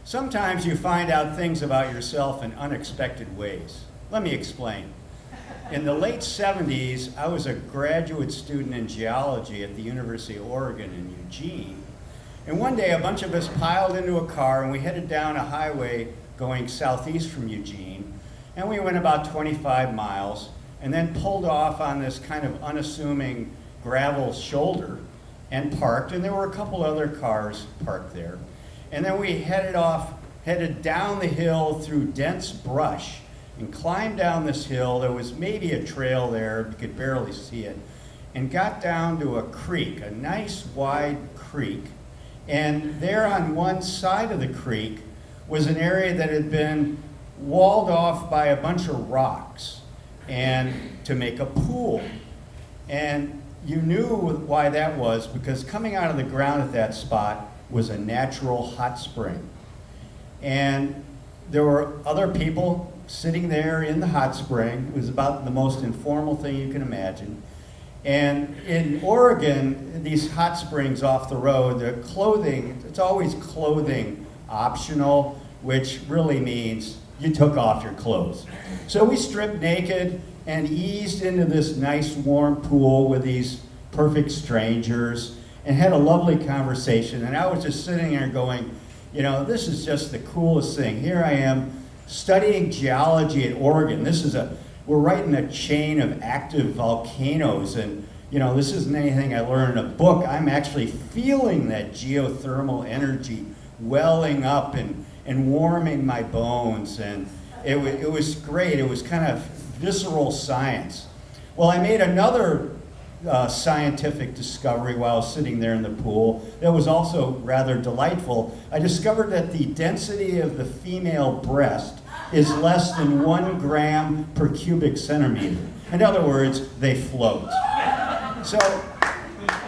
Sometimes you find out things about yourself in unexpected ways. Let me explain. In the late 70s, I was a graduate student in geology at the University of Oregon in Eugene. And one day, a bunch of us piled into a car and we headed down a highway going southeast from Eugene. And we went about 25 miles and then pulled off on this kind of unassuming gravel shoulder and parked. And there were a couple other cars parked there. And then we headed down the hill through dense brush and climbed down this hill. There was maybe a trail there, you could barely see it, and got down to a creek, a nice wide creek. And there on one side of the creek was an area that had been walled off by a bunch of rocks and to make a pool. And you knew why that was, because coming out of the ground at that spot was a natural hot spring. And there were other people sitting there in the hot spring. It was about the most informal thing you can imagine. And in Oregon, these hot springs off the road, the clothing, it's always clothing optional, which really means you took off your clothes. So we stripped naked and eased into this nice warm pool with these perfect strangers and had a lovely conversation. And I was just sitting there going, you know, this is just the coolest thing. Here I am studying geology at Oregon. We're right in a chain of active volcanoes, and you know, this isn't anything I learned in a book. I'm actually feeling that geothermal energy welling up and warming my bones, and it was great. It was kind of visceral science. Well, I made another scientific discovery while I was sitting there in the pool that was also rather delightful. I discovered that the density of the female breast is less than 1 gram per cubic centimeter. In other words, they float. So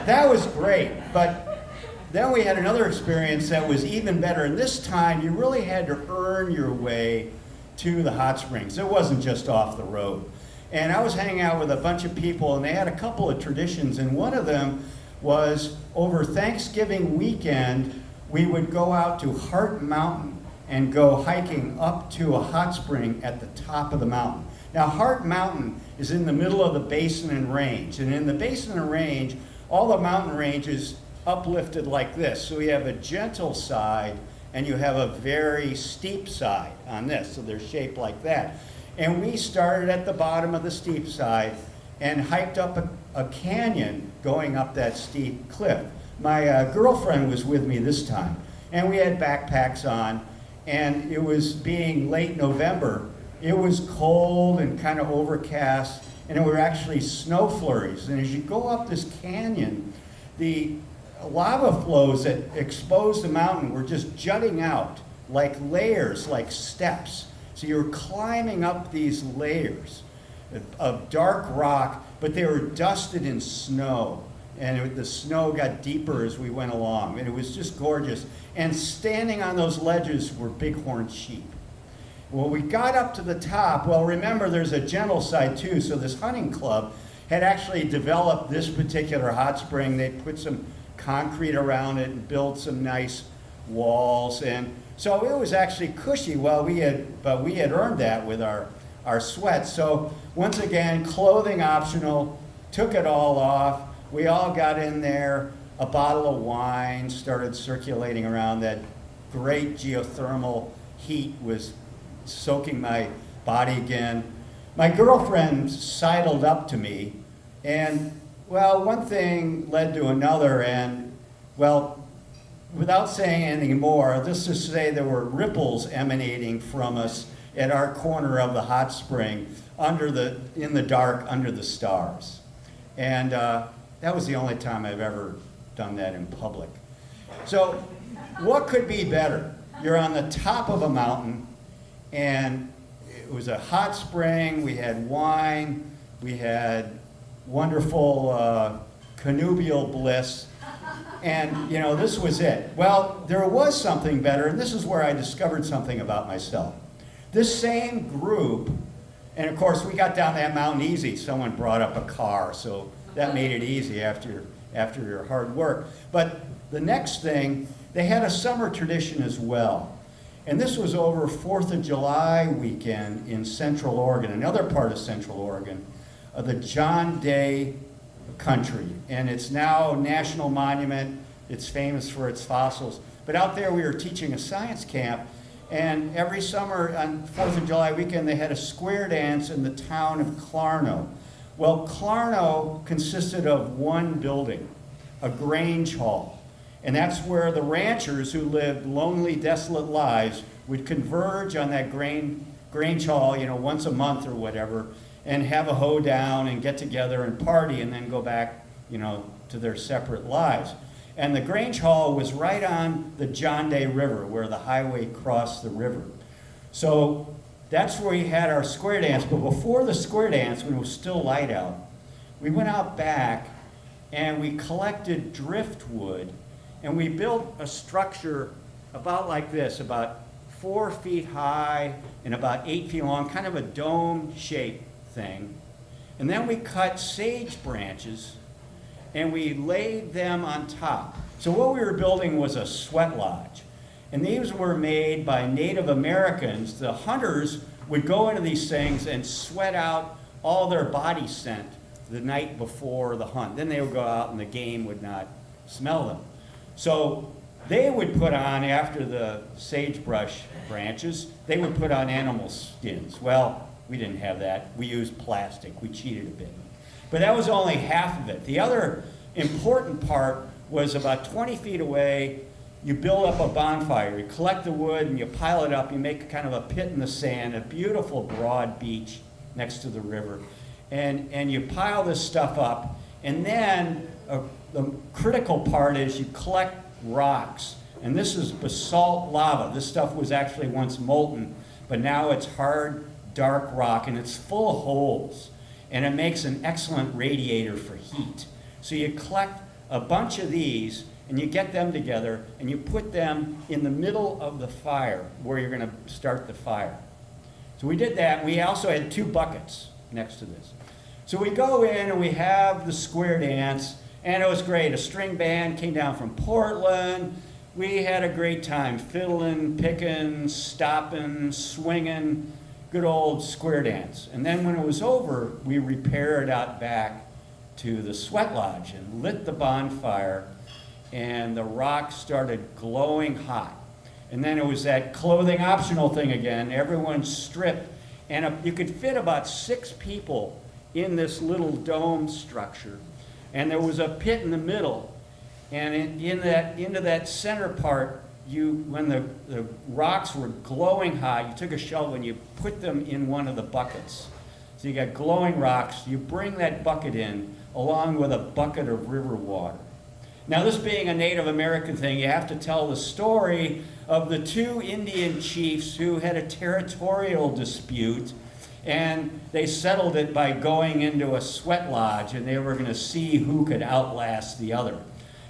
that was great, but then we had another experience that was even better, and this time you really had to earn your way to the hot springs. It wasn't just off the road. And I was hanging out with a bunch of people, and they had a couple of traditions, and one of them was over Thanksgiving weekend, we would go out to Hart Mountain and go hiking up to a hot spring at the top of the mountain. Now, Hart Mountain is in the middle of the Basin and Range, and in the Basin and Range, all the mountain ranges uplifted like this. So you have a gentle side, and you have a very steep side on this, so they're shaped like that. And we started at the bottom of the steep side and hiked up a canyon going up that steep cliff. My girlfriend was with me this time, and we had backpacks on, and it was being late November. It was cold and kind of overcast, and there were actually snow flurries. And as you go up this canyon, the lava flows that exposed the mountain were just jutting out like layers, like steps. So you're climbing up these layers of dark rock, but they were dusted in snow. And the snow got deeper as we went along, and it was just gorgeous. And standing on those ledges were bighorn sheep. Well, we got up to the top. Well, remember, there's a gentle side too, so this hunting club had actually developed this particular hot spring. They put some concrete around it and built some nice walls, and so it was actually cushy. Well, but we had earned that with our sweat. So once again, clothing optional, took it all off. We all got in there, a bottle of wine started circulating around. That great geothermal heat was soaking my body again. My girlfriend sidled up to me, and well, one thing led to another, and well, without saying anything more, let's just say there were ripples emanating from us at our corner of the hot spring in the dark under the stars. And that was the only time I've ever done that in public. So what could be better? You're on the top of a mountain, and it was a hot spring, we had wine, we had wonderful connubial bliss, and you know, this was it. Well, there was something better, and this is where I discovered something about myself. This same group, and of course we got down that mountain easy. Someone brought up a car, so that made it easy after your hard work. But the next thing, they had a summer tradition as well. And this was over 4th of July weekend in Central Oregon, another part of Central Oregon, the John Day country. And it's now a national monument. It's famous for its fossils. But out there we were teaching a science camp, and every summer on 4th of July weekend they had a square dance in the town of Clarno. Well, Clarno consisted of one building, a grange hall. And that's where the ranchers who lived lonely, desolate lives would converge on that grange hall, once a month or whatever, and have a hoedown and get together and party and then go back, to their separate lives. And the Grange Hall was right on the John Day River, where the highway crossed the river. So that's where we had our square dance. But before the square dance, when it was still light out, we went out back and we collected driftwood, and we built a structure about like this, about 4 feet high and about 8 feet long, kind of a dome-shaped thing. And then we cut sage branches and we laid them on top. So what we were building was a sweat lodge. And these were made by Native Americans. The hunters would go into these things and sweat out all their body scent the night before the hunt. Then they would go out and the game would not smell them. So they would put on, after the sagebrush branches, they would put on animal skins. Well, we didn't have that. We used plastic. We cheated a bit. But that was only half of it. The other important part was about 20 feet away, you build up a bonfire. You collect the wood and you pile it up. You make kind of a pit in the sand, a beautiful broad beach next to the river. And you pile this stuff up. And then the critical part is you collect rocks. And this is basalt lava. This stuff was actually once molten, but now it's hard, dark rock, and it's full of holes. And it makes an excellent radiator for heat. So you collect a bunch of these, and you get them together, and you put them in the middle of the fire where you're going to start the fire. So we did that. We also had 2 buckets next to this. So we go in and we have the square dance, and it was great. A string band came down from Portland. We had a great time fiddling, picking, stopping, swinging. Good old square dance. And then when it was over, we repaired out back to the sweat lodge and lit the bonfire, and the rocks started glowing hot. And then it was that clothing optional thing again. Everyone stripped, and you could fit about 6 people in this little dome structure. And there was a pit in the middle, and into that center part, when the rocks were glowing hot, you took a shovel and you put them in one of the buckets. So you got glowing rocks. You bring that bucket in along with a bucket of river water. Now, this being a Native American thing, you have to tell the story of the 2 Indian chiefs who had a territorial dispute, and they settled it by going into a sweat lodge, and they were going to see who could outlast the other.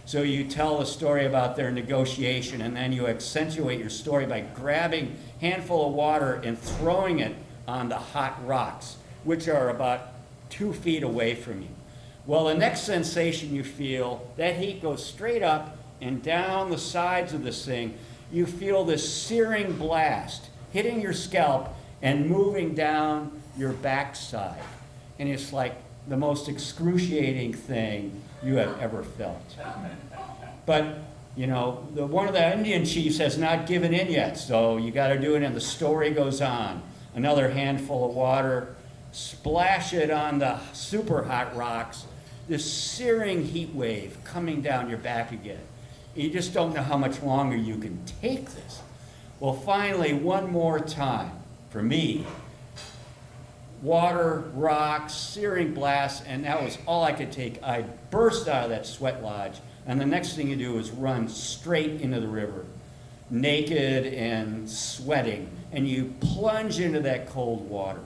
So you tell a story about their negotiation, and then you accentuate your story by grabbing a handful of water and throwing it on the hot rocks, which are about 2 feet away from you. Well, the next sensation you feel, that heat goes straight up and down the sides of this thing. You feel this searing blast hitting your scalp and moving down your backside. And it's like the most excruciating thing you have ever felt. But, one of the Indian chiefs has not given in yet, so you got to do it, and the story goes on. Another handful of water, splash it on the super hot rocks, this searing heat wave coming down your back again. You just don't know how much longer you can take this. Well, finally, one more time, for me, water, rocks, searing blasts, and that was all I could take. I burst out of that sweat lodge, and the next thing you do is run straight into the river, naked and sweating, and you plunge into that cold water.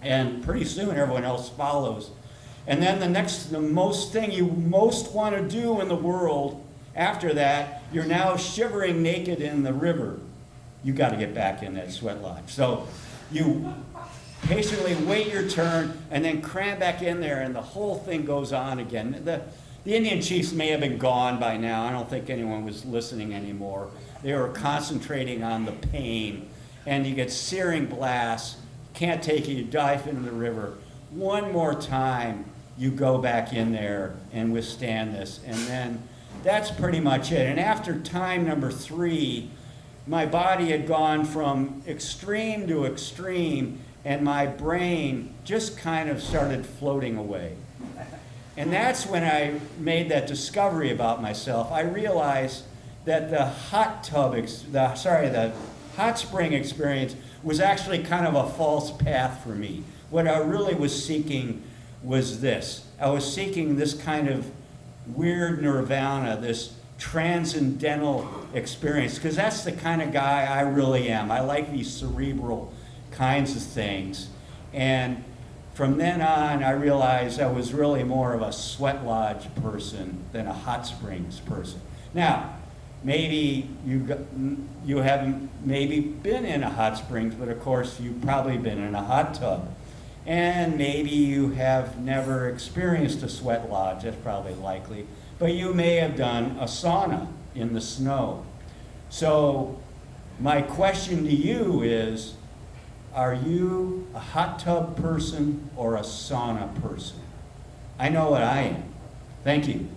And pretty soon everyone else follows. And then the most thing you most want to do in the world after that, you're now shivering naked in the river. You got to get back in that sweat lodge. So you patiently wait your turn and then cram back in there, and the whole thing goes on again. The Indian chiefs may have been gone by now. I don't think anyone was listening anymore. They were concentrating on the pain, and you get searing blasts, can't take it, you dive into the river. One more time, you go back in there and withstand this, and then that's pretty much it. And after time number 3, my body had gone from extreme to extreme, and my brain just kind of started floating away. And that's when I made that discovery about myself. I realized that the the hot spring experience was actually kind of a false path for me. What I really was seeking was this. I was seeking this kind of weird nirvana, this transcendental experience, because that's the kind of guy I really am. I like these cerebral kinds of things. And from then on, I realized I was really more of a sweat lodge person than a hot springs person. Now, maybe you haven't maybe been in a hot springs, but of course you've probably been in a hot tub. And maybe you have never experienced a sweat lodge, that's probably likely, but you may have done a sauna in the snow. So my question to you is, are you a hot tub person or a sauna person? I know what I am. Thank you.